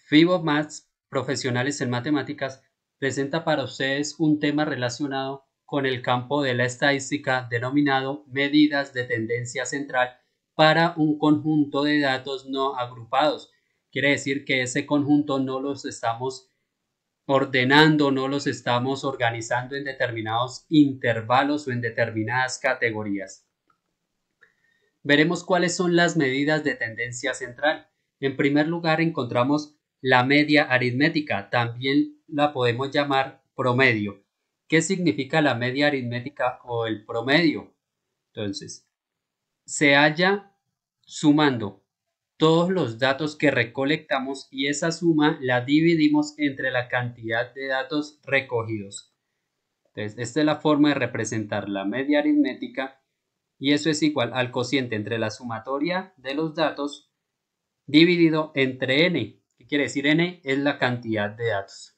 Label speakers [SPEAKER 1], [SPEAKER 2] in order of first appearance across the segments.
[SPEAKER 1] FiboMaths, Profesionales en Matemáticas, presenta para ustedes un tema relacionado con el campo de la estadística denominado medidas de tendencia central para un conjunto de datos no agrupados. Quiere decir que ese conjunto no los estamos ordenando, no los estamos organizando en determinados intervalos o en determinadas categorías. Veremos cuáles son las medidas de tendencia central. En primer lugar encontramos la media aritmética, también la podemos llamar promedio. ¿Qué significa la media aritmética o el promedio? Entonces, se halla sumando todos los datos que recolectamos y esa suma la dividimos entre la cantidad de datos recogidos. Entonces, esta es la forma de representar la media aritmética y eso es igual al cociente entre la sumatoria de los datos dividido entre n. ¿Qué quiere decir n? Es la cantidad de datos.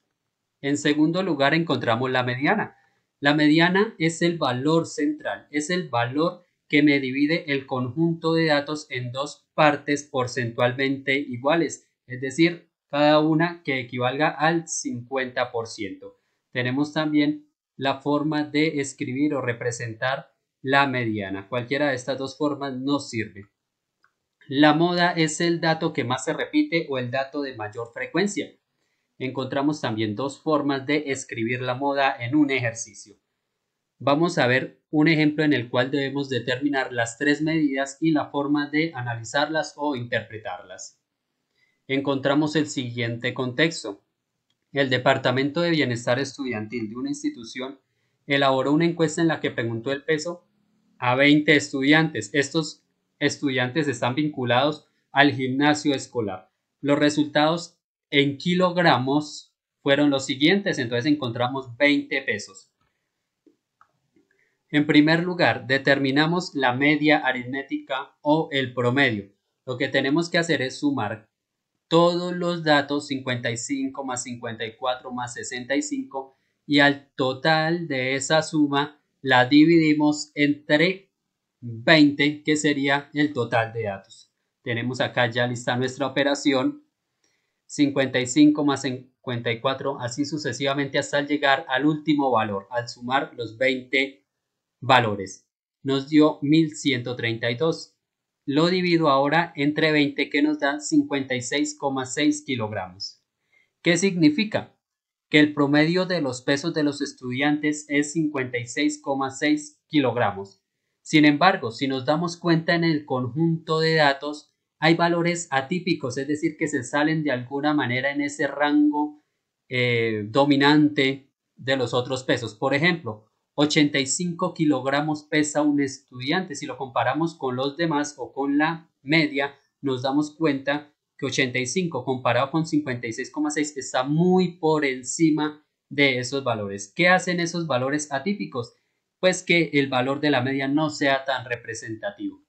[SPEAKER 1] En segundo lugar encontramos la mediana. La mediana es el valor central, es el valor que me divide el conjunto de datos en dos partes porcentualmente iguales, es decir, cada una que equivalga al 50%. Tenemos también la forma de escribir o representar la mediana. Cualquiera de estas dos formas nos sirve. La moda es el dato que más se repite o el dato de mayor frecuencia. Encontramos también dos formas de escribir la moda en un ejercicio. Vamos a ver un ejemplo en el cual debemos determinar las tres medidas y la forma de analizarlas o interpretarlas. Encontramos el siguiente contexto. El Departamento de Bienestar Estudiantil de una institución elaboró una encuesta en la que preguntó el peso a 20 estudiantes. Estos estudiantes están vinculados al gimnasio escolar. Los resultados en kilogramos fueron los siguientes, entonces encontramos 20 pesos. En primer lugar, determinamos la media aritmética o el promedio. Lo que tenemos que hacer es sumar todos los datos 55 más 54 más 65 y al total de esa suma la dividimos entre 20, que sería el total de datos. Tenemos acá ya lista nuestra operación, 55 más 54, así sucesivamente hasta llegar al último valor, al sumar los 20 valores. Nos dio 1132. Lo divido ahora entre 20 que nos da 56,6 kilogramos. ¿Qué significa? Que el promedio de los pesos de los estudiantes es 56,6 kilogramos. Sin embargo, si nos damos cuenta en el conjunto de datos, hay valores atípicos, es decir, que se salen de alguna manera en ese rango dominante de los otros pesos. Por ejemplo, 85 kilogramos pesa un estudiante. Si lo comparamos con los demás o con la media, nos damos cuenta que 85 comparado con 56,6 está muy por encima de esos valores. ¿Qué hacen esos valores atípicos? Pues que el valor de la media no sea tan representativo.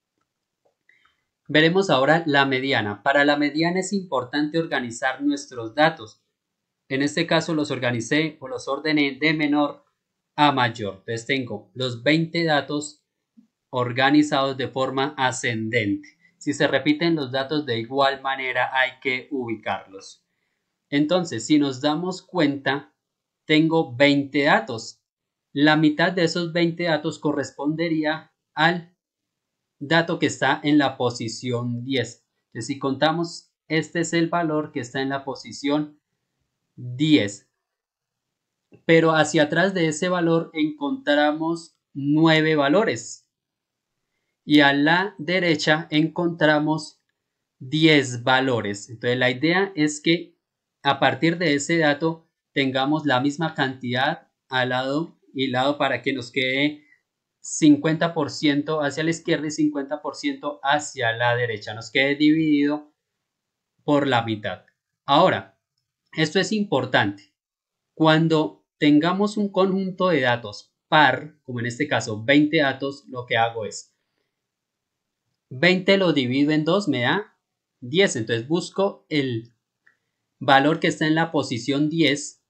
[SPEAKER 1] Veremos ahora la mediana. Para la mediana es importante organizar nuestros datos. En este caso los organicé o los ordené de menor a mayor. Entonces tengo los 20 datos organizados de forma ascendente. Si se repiten los datos de igual manera hay que ubicarlos. Entonces, si nos damos cuenta, tengo 20 datos. La mitad de esos 20 datos correspondería al dato que está en la posición 10. Entonces, si contamos, este es el valor que está en la posición 10. Pero hacia atrás de ese valor encontramos 9 valores. Y a la derecha encontramos 10 valores. Entonces la idea es que a partir de ese dato tengamos la misma cantidad al lado y lado para que nos quede 50% hacia la izquierda y 50% hacia la derecha. Nos quede dividido por la mitad. Ahora, esto es importante. Cuando tengamos un conjunto de datos par, como en este caso 20 datos, lo que hago es 20 lo divido en 2, me da 10. Entonces busco el valor que está en la posición 10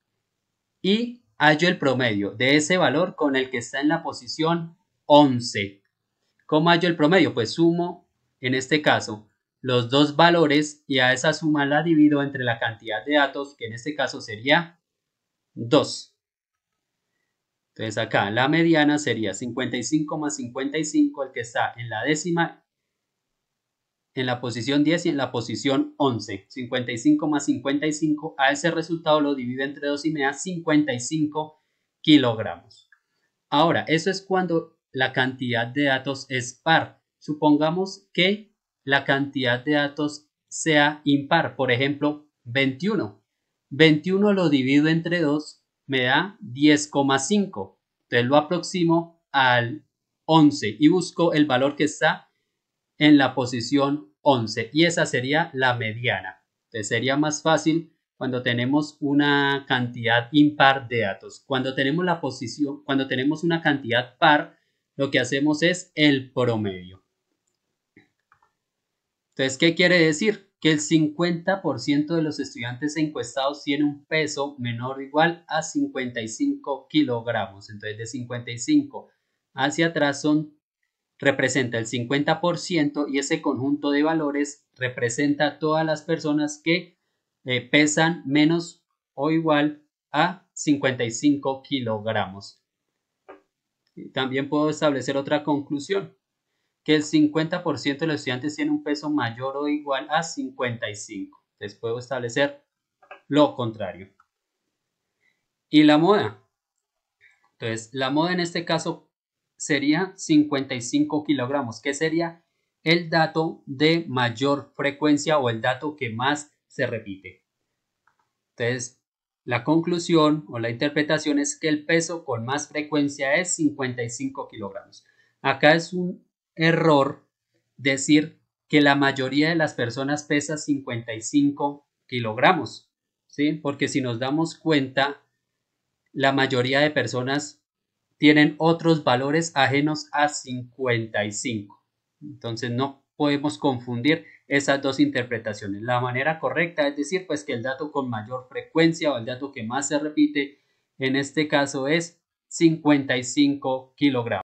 [SPEAKER 1] y hallo el promedio de ese valor con el que está en la posición 11. ¿Cómo hallo el promedio? Pues sumo, en este caso, los dos valores y a esa suma la divido entre la cantidad de datos, que en este caso sería 2. Entonces acá la mediana sería 55 más 55, el que está en la décima, en la posición 10 y en la posición 11. 55 más 55, a ese resultado lo divido entre 2 y me da 55 kilogramos. Ahora, eso es cuando la cantidad de datos es par. Supongamos que la cantidad de datos sea impar, por ejemplo, 21. 21 lo divido entre 2, me da 10,5. Entonces lo aproximo al 11 y busco el valor que está en la posición 11 y esa sería la mediana. Entonces sería más fácil cuando tenemos una cantidad impar de datos. Cuando tenemos la posición, cuando tenemos una cantidad par, lo que hacemos es el promedio. Entonces, ¿qué quiere decir? Que el 50% de los estudiantes encuestados tiene un peso menor o igual a 55 kilogramos. Entonces, de 55 hacia atrás representa el 50% y ese conjunto de valores representa a todas las personas que pesan menos o igual a 55 kilogramos. También puedo establecer otra conclusión, que el 50% de los estudiantes tiene un peso mayor o igual a 55. Entonces puedo establecer lo contrario. Y la moda. Entonces la moda en este caso sería 55 kilogramos, que sería el dato de mayor frecuencia o el dato que más se repite. Entonces, la conclusión o la interpretación es que el peso con más frecuencia es 55 kilogramos. Acá es un error decir que la mayoría de las personas pesa 55 kilogramos, ¿sí? Porque si nos damos cuenta, la mayoría de personas tienen otros valores ajenos a 55. Entonces no podemos confundir esas dos interpretaciones. La manera correcta es decir, pues que el dato con mayor frecuencia o el dato que más se repite en este caso es 55 kilogramos.